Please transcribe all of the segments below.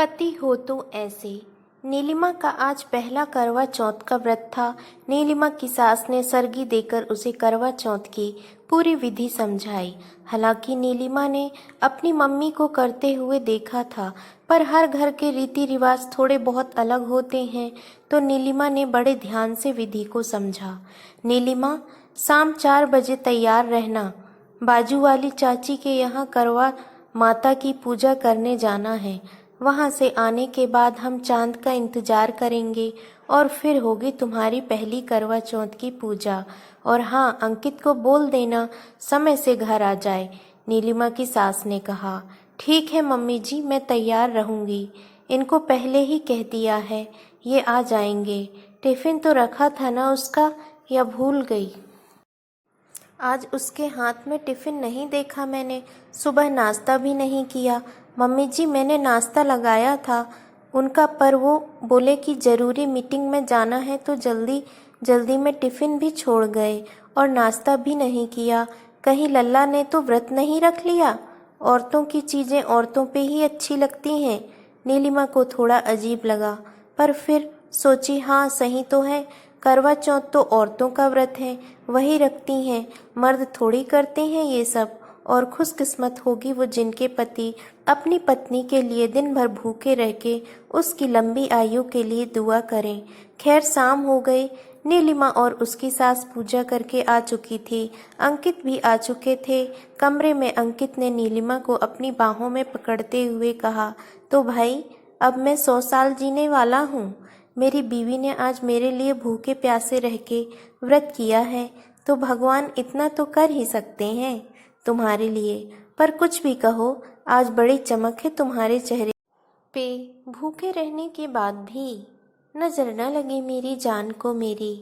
पति हो तो ऐसे। नीलिमा का आज पहला करवा चौथ का व्रत था। नीलिमा की सास ने सरगी देकर उसे करवा चौथ की पूरी विधि समझाई। हालांकि नीलिमा ने अपनी मम्मी को करते हुए देखा था, पर हर घर के रीति रिवाज थोड़े बहुत अलग होते हैं, तो नीलिमा ने बड़े ध्यान से विधि को समझा। नीलिमा, शाम 4 बजे तैयार रहना। बाजू वाली चाची के यहाँ करवा माता की पूजा करने जाना है। वहाँ से आने के बाद हम चांद का इंतजार करेंगे और फिर होगी तुम्हारी पहली करवा चौथ की पूजा। और हाँ, अंकित को बोल देना समय से घर आ जाए, नीलिमा की सास ने कहा। ठीक है मम्मी जी, मैं तैयार रहूँगी। इनको पहले ही कह दिया है, ये आ जाएंगे। टिफ़िन तो रखा था ना उसका, या भूल गई? आज उसके हाथ में टिफ़िन नहीं देखा मैंने। सुबह नाश्ता भी नहीं किया। मम्मी जी, मैंने नाश्ता लगाया था उनका, पर वो बोले कि ज़रूरी मीटिंग में जाना है, तो जल्दी जल्दी में टिफ़िन भी छोड़ गए और नाश्ता भी नहीं किया। कहीं लल्ला ने तो व्रत नहीं रख लिया? औरतों की चीज़ें औरतों पे ही अच्छी लगती हैं। नीलिमा को थोड़ा अजीब लगा, पर फिर सोची, हाँ सही तो है, करवा चौथ तो औरतों का व्रत है, वही रखती हैं, मर्द थोड़ी करते हैं ये सब। और खुशकिस्मत होगी वो जिनके पति अपनी पत्नी के लिए दिन भर भूखे रह के उसकी लंबी आयु के लिए दुआ करें। खैर, शाम हो गई। नीलिमा और उसकी सास पूजा करके आ चुकी थी। अंकित भी आ चुके थे। कमरे में अंकित ने नीलिमा को अपनी बाहों में पकड़ते हुए कहा, तो भाई, अब मैं 100 साल जीने वाला हूँ। मेरी बीवी ने आज मेरे लिए भूखे प्यासे रह के व्रत किया है, तो भगवान इतना तो कर ही सकते हैं तुम्हारे लिए। पर कुछ भी कहो, आज बड़ी चमक है तुम्हारे चेहरे पे। भूखे रहने के बाद भी नजर न लगे मेरी जान को मेरी।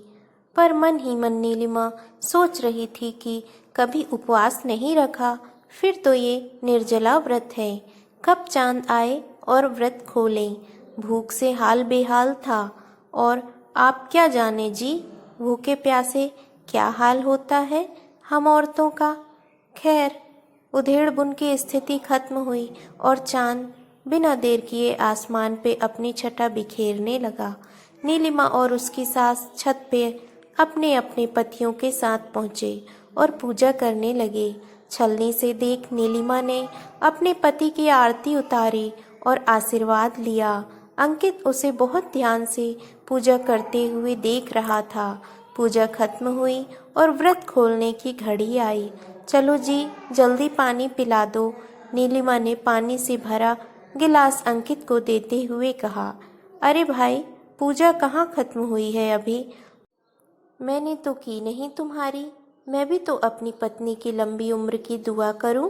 पर मन ही मन नीलिमा सोच रही थी कि कभी उपवास नहीं रखा, फिर तो ये निर्जला व्रत है। कब चांद आए और व्रत खोलें, भूख से हाल बेहाल था। और आप क्या जाने जी, भूखे प्यासे क्या हाल होता है हम औरतों का। खैर, उधेड़ बुन की स्थिति खत्म हुई और चांद बिना देर किए आसमान पे अपनी छटा बिखेरने लगा। नीलिमा और उसकी सास छत पे अपने अपने पतियों के साथ पहुँचे और पूजा करने लगे। छलनी से देख नीलिमा ने अपने पति की आरती उतारी और आशीर्वाद लिया। अंकित उसे बहुत ध्यान से पूजा करते हुए देख रहा था। पूजा खत्म हुई और व्रत खोलने की घड़ी आई। चलो जी, जल्दी पानी पिला दो, नीलिमा ने पानी से भरा गिलास अंकित को देते हुए कहा। अरे भाई, पूजा कहाँ खत्म हुई है अभी? मैंने तो की नहीं तुम्हारी, मैं भी तो अपनी पत्नी की लंबी उम्र की दुआ करूं।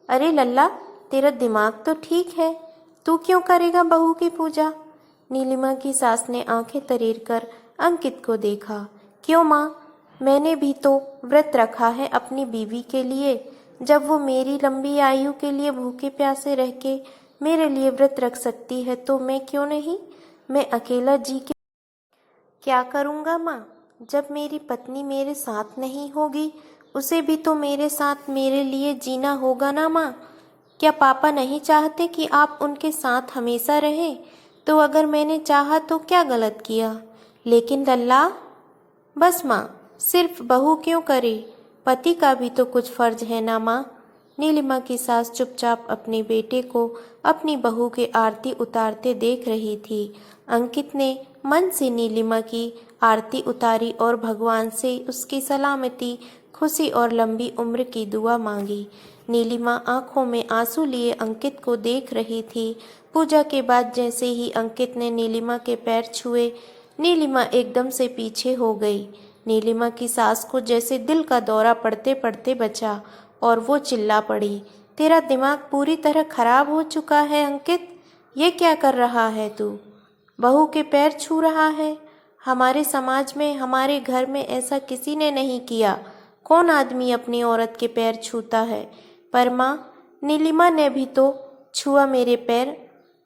अरे लल्ला, तेरा दिमाग तो ठीक है, तू क्यों करेगा बहू की पूजा? नीलिमा की सास ने आंखें तरेर कर अंकित को देखा। क्यों माँ, मैंने भी तो व्रत रखा है अपनी बीवी के लिए। जब वो मेरी लंबी आयु के लिए भूखे प्यासे रह के मेरे लिए व्रत रख सकती है, तो मैं क्यों नहीं? मैं अकेला जी के क्या करूँगा माँ? जब मेरी पत्नी मेरे साथ नहीं होगी, उसे भी तो मेरे साथ मेरे लिए जीना होगा ना माँ। क्या पापा नहीं चाहते कि आप उनके साथ हमेशा रहें? तो अगर मैंने चाहा तो क्या गलत किया? लेकिन लल्ला, बस माँ, सिर्फ बहू क्यों करे, पति का भी तो कुछ फर्ज है ना माँ। नीलिमा की सास चुपचाप अपने बेटे को अपनी बहू के आरती उतारते देख रही थी। अंकित ने मन से नीलिमा की आरती उतारी और भगवान से उसकी सलामती, खुशी और लंबी उम्र की दुआ मांगी। नीलिमा आंखों में आंसू लिए अंकित को देख रही थी। पूजा के बाद जैसे ही अंकित ने नीलिमा के पैर छुए, नीलिमा एकदम से पीछे हो गई। नीलिमा की सास को जैसे दिल का दौरा पड़ते पड़ते बचा और वो चिल्ला पड़ी, तेरा दिमाग पूरी तरह खराब हो चुका है अंकित, ये क्या कर रहा है तू? बहू के पैर छू रहा है? हमारे समाज में, हमारे घर में ऐसा किसी ने नहीं किया। कौन आदमी अपनी औरत के पैर छूता है? पर माँ, नीलिमा ने भी तो छुआ मेरे पैर,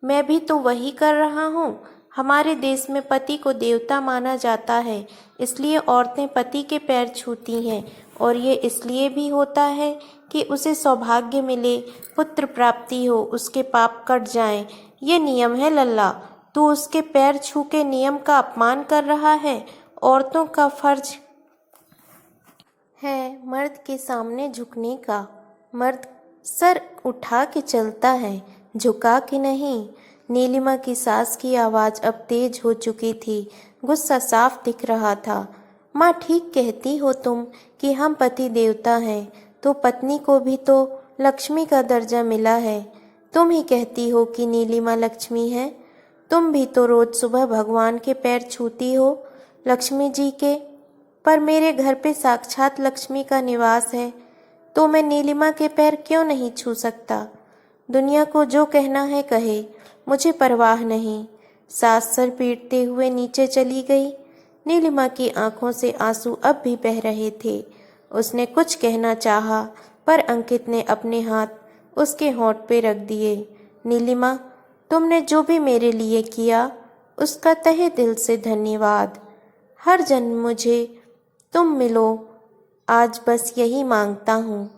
मैं भी तो वही कर रहा हूँ। हमारे देश में पति को देवता माना जाता है, इसलिए औरतें पति के पैर छूती हैं। और ये इसलिए भी होता है कि उसे सौभाग्य मिले, पुत्र प्राप्ति हो, उसके पाप कट जाएं। ये नियम है लल्ला। तू उसके पैर छू के नियम का अपमान कर रहा है। औरतों का फर्ज है मर्द के सामने झुकने का। मर्द सर उठा के चलता है, झुका के नहीं। नीलिमा की सास की आवाज़ अब तेज हो चुकी थी, गुस्सा साफ दिख रहा था। माँ, ठीक कहती हो तुम कि हम पति देवता हैं, तो पत्नी को भी तो लक्ष्मी का दर्जा मिला है। तुम ही कहती हो कि नीलिमा लक्ष्मी है। तुम भी तो रोज सुबह भगवान के पैर छूती हो, लक्ष्मी जी के। पर मेरे घर पे साक्षात लक्ष्मी का निवास है, तो मैं नीलिमा के पैर क्यों नहीं छू सकता? दुनिया को जो कहना है कहे, मुझे परवाह नहीं। सास सर पीटते हुए नीचे चली गई। नीलिमा की आंखों से आंसू अब भी बह रहे थे। उसने कुछ कहना चाहा, पर अंकित ने अपने हाथ उसके होंठ पे रख दिए। नीलिमा, तुमने जो भी मेरे लिए किया, उसका तहे दिल से धन्यवाद। हर जन्म मुझे तुम मिलो, आज बस यही मांगता हूँ।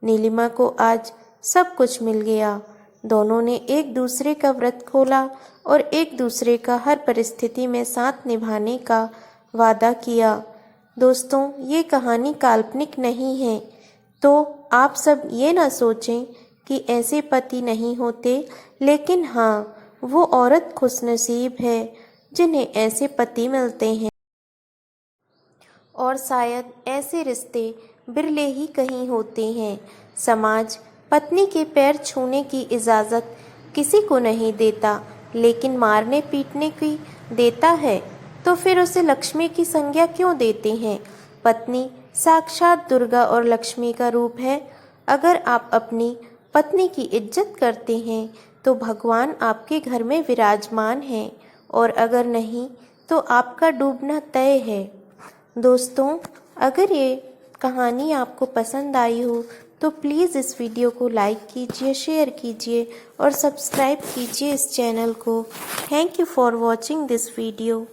नीलिमा को आज सब कुछ मिल गया। दोनों ने एक दूसरे का व्रत खोला और एक दूसरे का हर परिस्थिति में साथ निभाने का वादा किया। दोस्तों, ये कहानी काल्पनिक नहीं है, तो आप सब ये ना सोचें कि ऐसे पति नहीं होते, लेकिन हाँ, वो औरत खुशनसीब है जिन्हें ऐसे पति मिलते हैं। और शायद ऐसे रिश्ते बिरले ही कहीं होते हैं। समाज पत्नी के पैर छूने की इजाज़त किसी को नहीं देता, लेकिन मारने पीटने की देता है। तो फिर उसे लक्ष्मी की संज्ञा क्यों देते हैं? पत्नी साक्षात दुर्गा और लक्ष्मी का रूप है। अगर आप अपनी पत्नी की इज्जत करते हैं तो भगवान आपके घर में विराजमान हैं, और अगर नहीं तो आपका डूबना तय है। दोस्तों, अगर ये कहानी आपको पसंद आई हो तो प्लीज़ इस वीडियो को लाइक कीजिए, शेयर कीजिए और सब्सक्राइब कीजिए इस चैनल को। Thank you for watching this video.